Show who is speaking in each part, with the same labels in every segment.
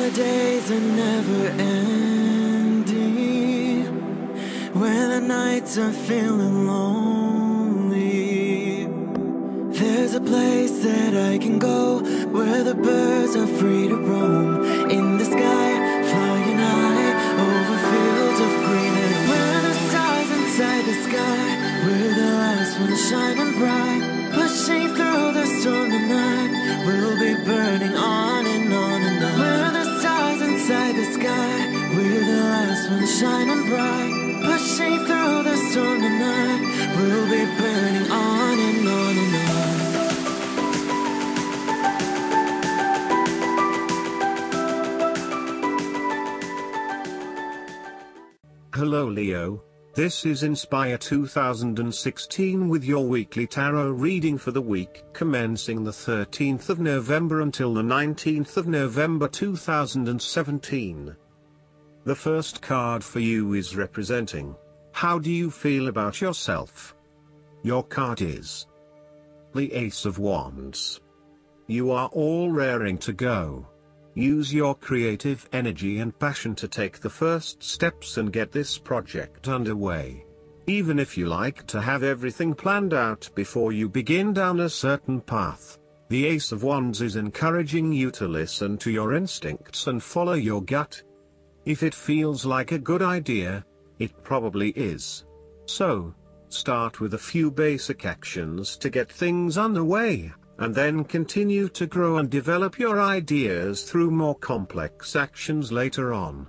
Speaker 1: the days are never ending, when the nights are feeling lonely, there's a place that I can go, where the birds are free to roam, in the sky, flying high, over fields of green, and where the stars inside the sky, we're the last ones shining bright, pushing through the storm tonight, we'll be burning on and on and on. We're the stars inside the sky, we're the last ones shining bright, pushing through the storm tonight, we'll be burning on and on and on.
Speaker 2: Hello Leo, this is Inspire 2016 with your weekly tarot reading for the week commencing the 13th of November until the 19th of November 2017. The first card for you is representing, how do you feel about yourself? Your card is the Ace of Wands. You are all raring to go. Use your creative energy and passion to take the first steps and get this project underway. Even if you like to have everything planned out before you begin down a certain path, the Ace of Wands is encouraging you to listen to your instincts and follow your gut. If it feels like a good idea, it probably is. So, start with a few basic actions to get things underway, and then continue to grow and develop your ideas through more complex actions later on.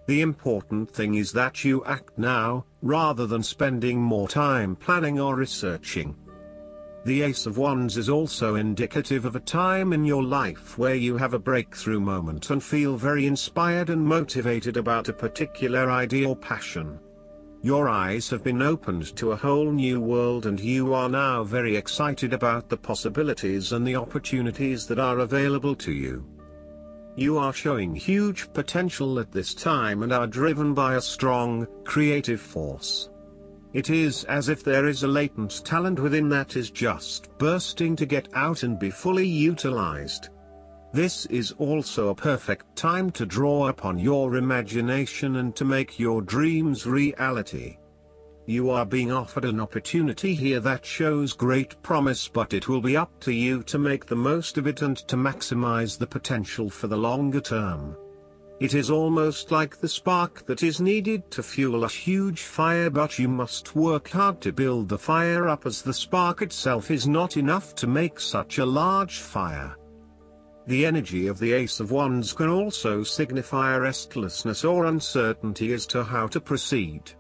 Speaker 2: The important thing is that you act now, rather than spending more time planning or researching. The Ace of Wands is also indicative of a time in your life where you have a breakthrough moment and feel very inspired and motivated about a particular idea or passion. Your eyes have been opened to a whole new world and you are now very excited about the possibilities and the opportunities that are available to you. You are showing huge potential at this time and are driven by a strong, creative force. It is as if there is a latent talent within that is just bursting to get out and be fully utilized. This is also a perfect time to draw upon your imagination and to make your dreams reality. You are being offered an opportunity here that shows great promise, but it will be up to you to make the most of it and to maximize the potential for the longer term. It is almost like the spark that is needed to fuel a huge fire, but you must work hard to build the fire up, as the spark itself is not enough to make such a large fire. The energy of the Ace of Wands can also signify restlessness or uncertainty as to how to proceed.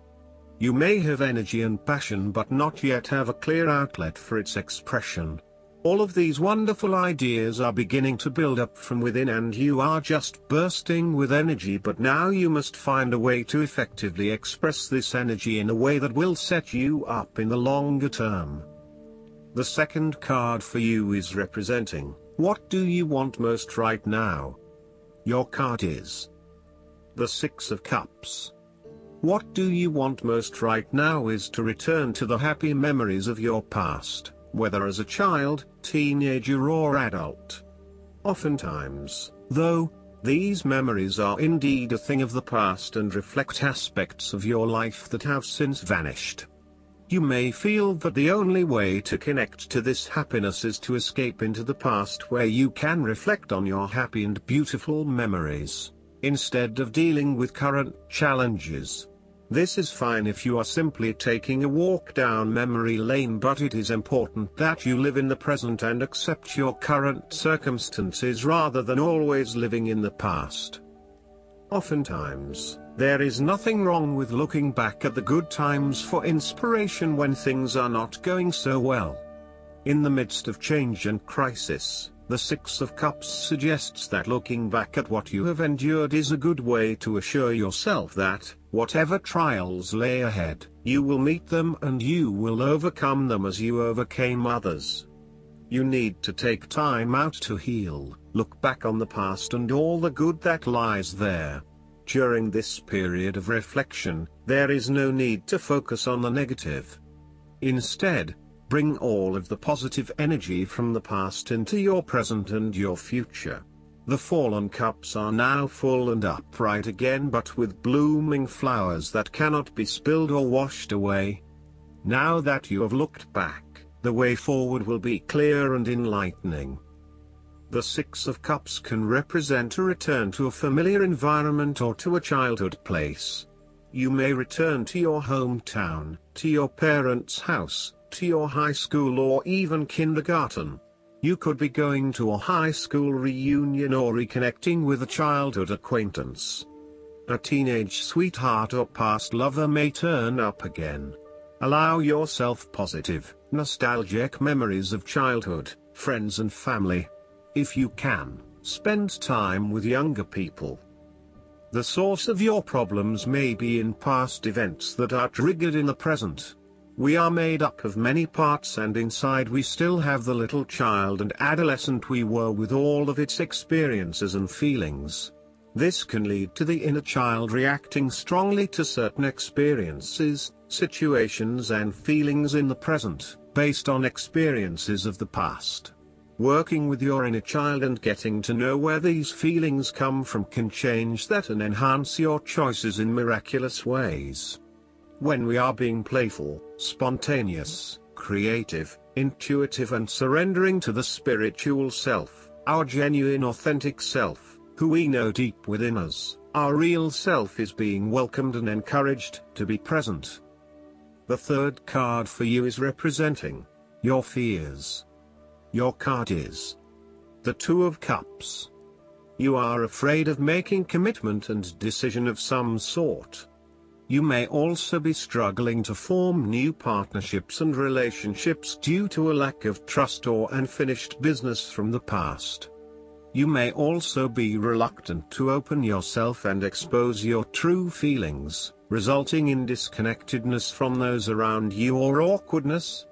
Speaker 2: You may have energy and passion but not yet have a clear outlet for its expression. All of these wonderful ideas are beginning to build up from within and you are just bursting with energy, but now you must find a way to effectively express this energy in a way that will set you up in the longer term. The second card for you is representing, what do you want most right now? Your card is the Six of Cups. What do you want most right now is to return to the happy memories of your past, whether as a child, teenager or adult. Oftentimes, though, these memories are indeed a thing of the past and reflect aspects of your life that have since vanished. You may feel that the only way to connect to this happiness is to escape into the past, where you can reflect on your happy and beautiful memories, instead of dealing with current challenges. This is fine if you are simply taking a walk down memory lane, but it is important that you live in the present and accept your current circumstances rather than always living in the past. Oftentimes, there is nothing wrong with looking back at the good times for inspiration when things are not going so well. In the midst of change and crisis, the Six of Cups suggests that looking back at what you have endured is a good way to assure yourself that, whatever trials lay ahead, you will meet them and you will overcome them as you overcame others. You need to take time out to heal, look back on the past and all the good that lies there. During this period of reflection, there is no need to focus on the negative. Instead, bring all of the positive energy from the past into your present and your future. The fallen cups are now full and upright again, but with blooming flowers that cannot be spilled or washed away. Now that you have looked back, the way forward will be clear and enlightening. The Six of Cups can represent a return to a familiar environment or to a childhood place. You may return to your hometown, to your parents' house, to your high school or even kindergarten. You could be going to a high school reunion or reconnecting with a childhood acquaintance. A teenage sweetheart or past lover may turn up again. Allow yourself positive, nostalgic memories of childhood, friends and family. If you can, spend time with younger people. The source of your problems may be in past events that are triggered in the present. We are made up of many parts, and inside we still have the little child and adolescent we were with all of its experiences and feelings. This can lead to the inner child reacting strongly to certain experiences, situations and feelings in the present, based on experiences of the past. Working with your inner child and getting to know where these feelings come from can change that and enhance your choices in miraculous ways. When we are being playful, spontaneous, creative, intuitive and surrendering to the spiritual self, our genuine authentic self, who we know deep within us, our real self is being welcomed and encouraged to be present. The third card for you is representing your fears. Your card is the Two of Cups. You are afraid of making commitment and decision of some sort. You may also be struggling to form new partnerships and relationships due to a lack of trust or unfinished business from the past. You may also be reluctant to open yourself and expose your true feelings, resulting in disconnectedness from those around you or awkwardness.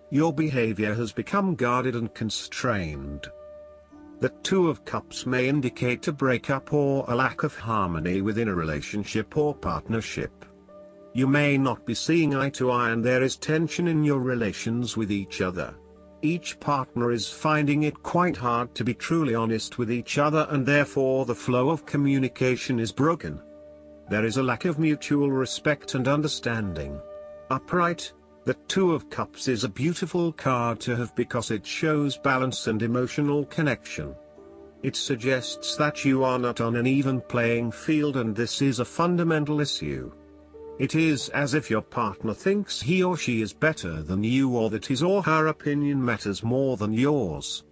Speaker 2: Your behavior has become guarded and constrained. The Two of Cups may indicate a breakup or a lack of harmony within a relationship or partnership. You may not be seeing eye to eye and there is tension in your relations with each other. Each partner is finding it quite hard to be truly honest with each other, and therefore the flow of communication is broken. There is a lack of mutual respect and understanding. Upright, the Two of Cups is a beautiful card to have because it shows balance and emotional connection. It suggests that you are not on an even playing field, and this is a fundamental issue. It is as if your partner thinks he or she is better than you, or that his or her opinion matters more than yours.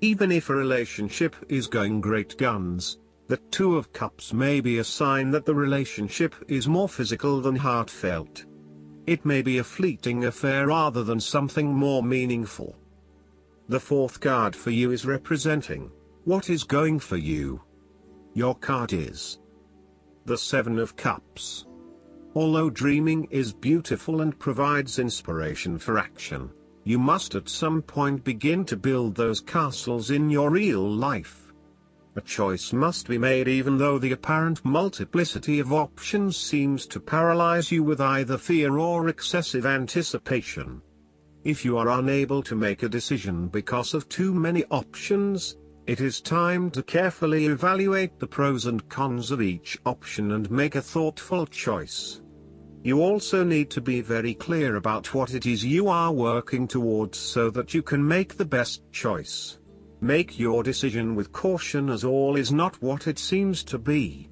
Speaker 2: Even if a relationship is going great guns, the Two of Cups may be a sign that the relationship is more physical than heartfelt. It may be a fleeting affair rather than something more meaningful. The fourth card for you is representing what is going for you. Your card is the Seven of Cups. Although dreaming is beautiful and provides inspiration for action, you must at some point begin to build those castles in your real life. A choice must be made, even though the apparent multiplicity of options seems to paralyze you with either fear or excessive anticipation. If you are unable to make a decision because of too many options, it is time to carefully evaluate the pros and cons of each option and make a thoughtful choice. You also need to be very clear about what it is you are working towards so that you can make the best choice. Make your decision with caution, as all is not what it seems to be.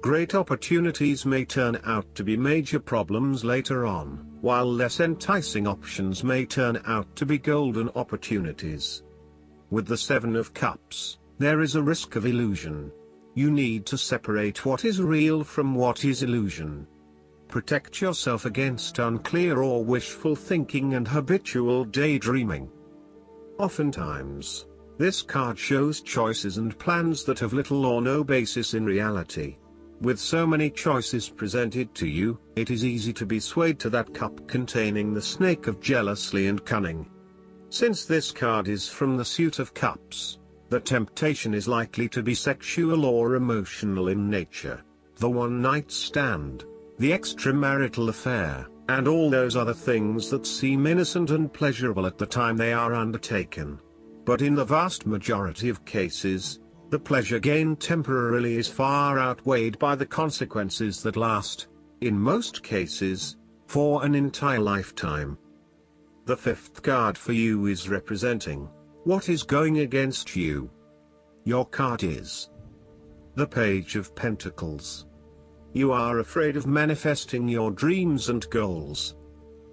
Speaker 2: Great opportunities may turn out to be major problems later on, while less enticing options may turn out to be golden opportunities. With the Seven of Cups, there is a risk of illusion. You need to separate what is real from what is illusion. Protect yourself against unclear or wishful thinking and habitual daydreaming. Oftentimes, this card shows choices and plans that have little or no basis in reality. With so many choices presented to you, it is easy to be swayed to that cup containing the snake of jealousy and cunning. Since this card is from the Suit of Cups, the temptation is likely to be sexual or emotional in nature. The one-night stand, the extramarital affair, and all those other things that seem innocent and pleasurable at the time they are undertaken. But in the vast majority of cases, The pleasure gained temporarily is far outweighed by the consequences that last, in most cases, for an entire lifetime. The fifth card for you is representing what is going against you. Your card is the Page of Pentacles. You are afraid of manifesting your dreams and goals.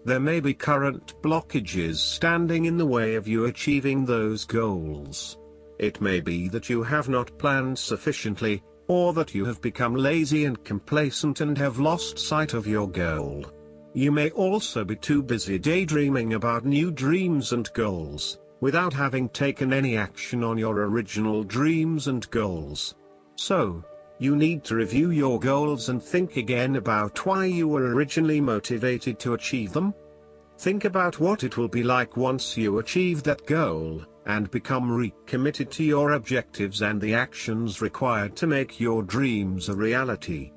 Speaker 2: There may be current blockages standing in the way of you achieving those goals. It may be that you have not planned sufficiently, or that you have become lazy and complacent and have lost sight of your goal. You may also be too busy daydreaming about new dreams and goals, without having taken any action on your original dreams and goals. So, you need to review your goals and think again about why you were originally motivated to achieve them. Think about what it will be like once you achieve that goal, and become recommitted to your objectives and the actions required to make your dreams a reality.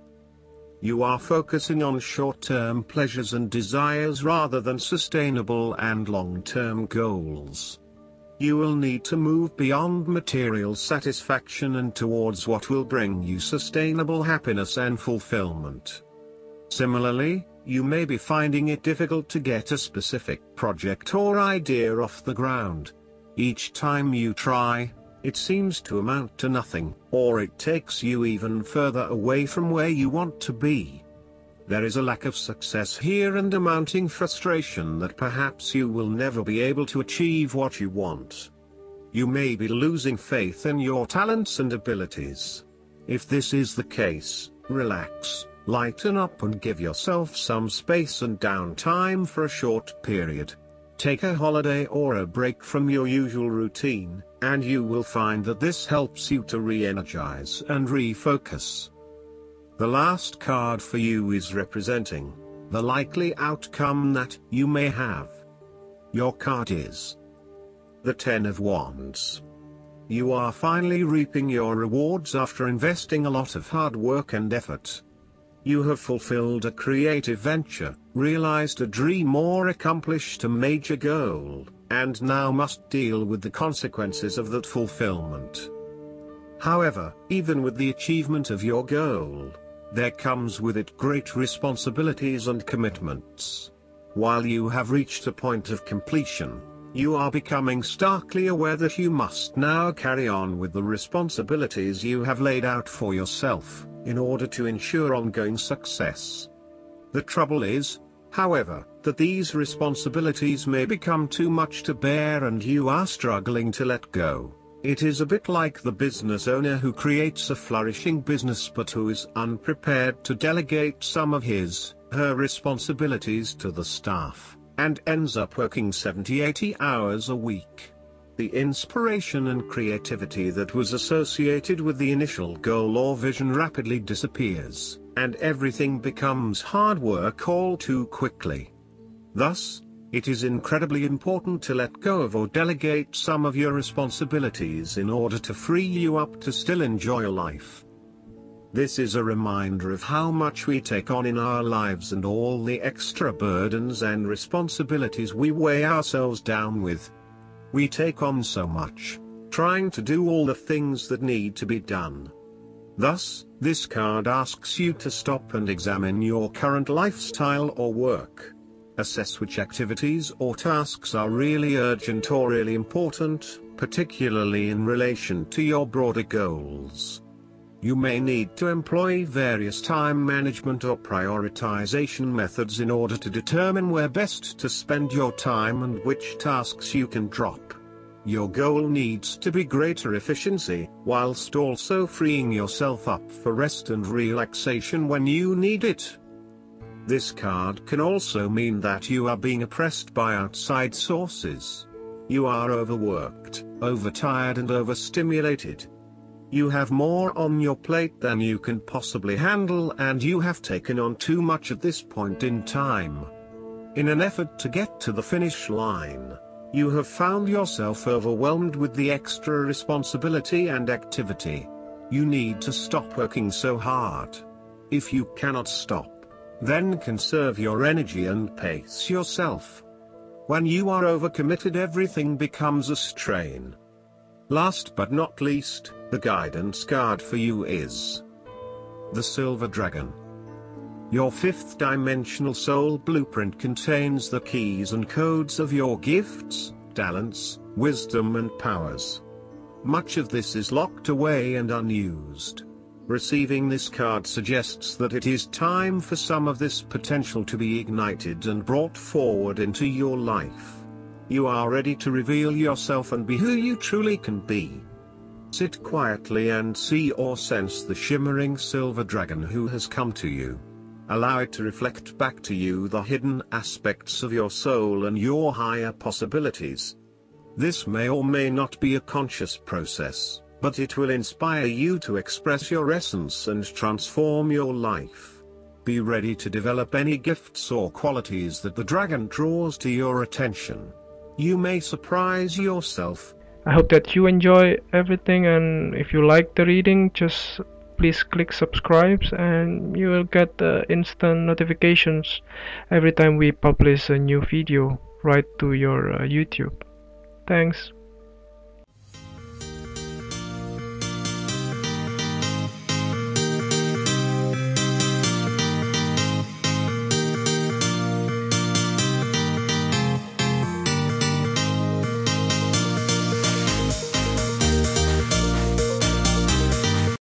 Speaker 2: You are focusing on short-term pleasures and desires rather than sustainable and long-term goals. You will need to move beyond material satisfaction and towards what will bring you sustainable happiness and fulfillment. Similarly, you may be finding it difficult to get a specific project or idea off the ground. Each time you try, it seems to amount to nothing, or it takes you even further away from where you want to be. There is a lack of success here and a mounting frustration that perhaps you will never be able to achieve what you want. You may be losing faith in your talents and abilities. If this is the case, relax, lighten up and give yourself some space and downtime for a short period. Take a holiday or a break from your usual routine, and you will find that this helps you to re-energize and refocus. The last card for you is representing the likely outcome that you may have. Your card is the Ten of Wands. You are finally reaping your rewards after investing a lot of hard work and effort. You have fulfilled a creative venture, realized a dream or accomplished a major goal, and now must deal with the consequences of that fulfillment. However, even with the achievement of your goal, there comes with it great responsibilities and commitments. While you have reached a point of completion, you are becoming starkly aware that you must now carry on with the responsibilities you have laid out for yourself, in order to ensure ongoing success. The trouble is, however, that these responsibilities may become too much to bear and you are struggling to let go. It is a bit like the business owner who creates a flourishing business but who is unprepared to delegate some of her responsibilities to the staff, and ends up working 70-80 hours a week. The inspiration and creativity that was associated with the initial goal or vision rapidly disappears, and everything becomes hard work all too quickly. Thus, it is incredibly important to let go of or delegate some of your responsibilities in order to free you up to still enjoy life. This is a reminder of how much we take on in our lives and all the extra burdens and responsibilities we weigh ourselves down with. We take on so much, trying to do all the things that need to be done. Thus, this card asks you to stop and examine your current lifestyle or work. Assess which activities or tasks are really urgent or really important, particularly in relation to your broader goals. You may need to employ various time management or prioritization methods in order to determine where best to spend your time and which tasks you can drop. Your goal needs to be greater efficiency, whilst also freeing yourself up for rest and relaxation when you need it. This card can also mean that you are being oppressed by outside sources. You are overworked, overtired and overstimulated. You have more on your plate than you can possibly handle and you have taken on too much at this point in time. In an effort to get to the finish line, you have found yourself overwhelmed with the extra responsibility and activity. You need to stop working so hard. If you cannot stop, then conserve your energy and pace yourself. When you are overcommitted, everything becomes a strain. Last but not least, the guidance card for you is the Silver Dragon. Your fifth dimensional soul blueprint contains the keys and codes of your gifts, talents, wisdom and powers. Much of this is locked away and unused. Receiving this card suggests that it is time for some of this potential to be ignited and brought forward into your life. You are ready to reveal yourself and be who you truly can be. Sit quietly and see or sense the shimmering silver dragon who has come to you. Allow it to reflect back to you the hidden aspects of your soul and your higher possibilities. This may or may not be a conscious process, but it will inspire you to express your essence and transform your life. Be ready to develop any gifts or qualities that the dragon draws to your attention. You may surprise yourself.
Speaker 3: I hope that you enjoy everything, and if you like the reading, just please click subscribe and you will get instant notifications every time we publish a new video right to your YouTube. Thanks.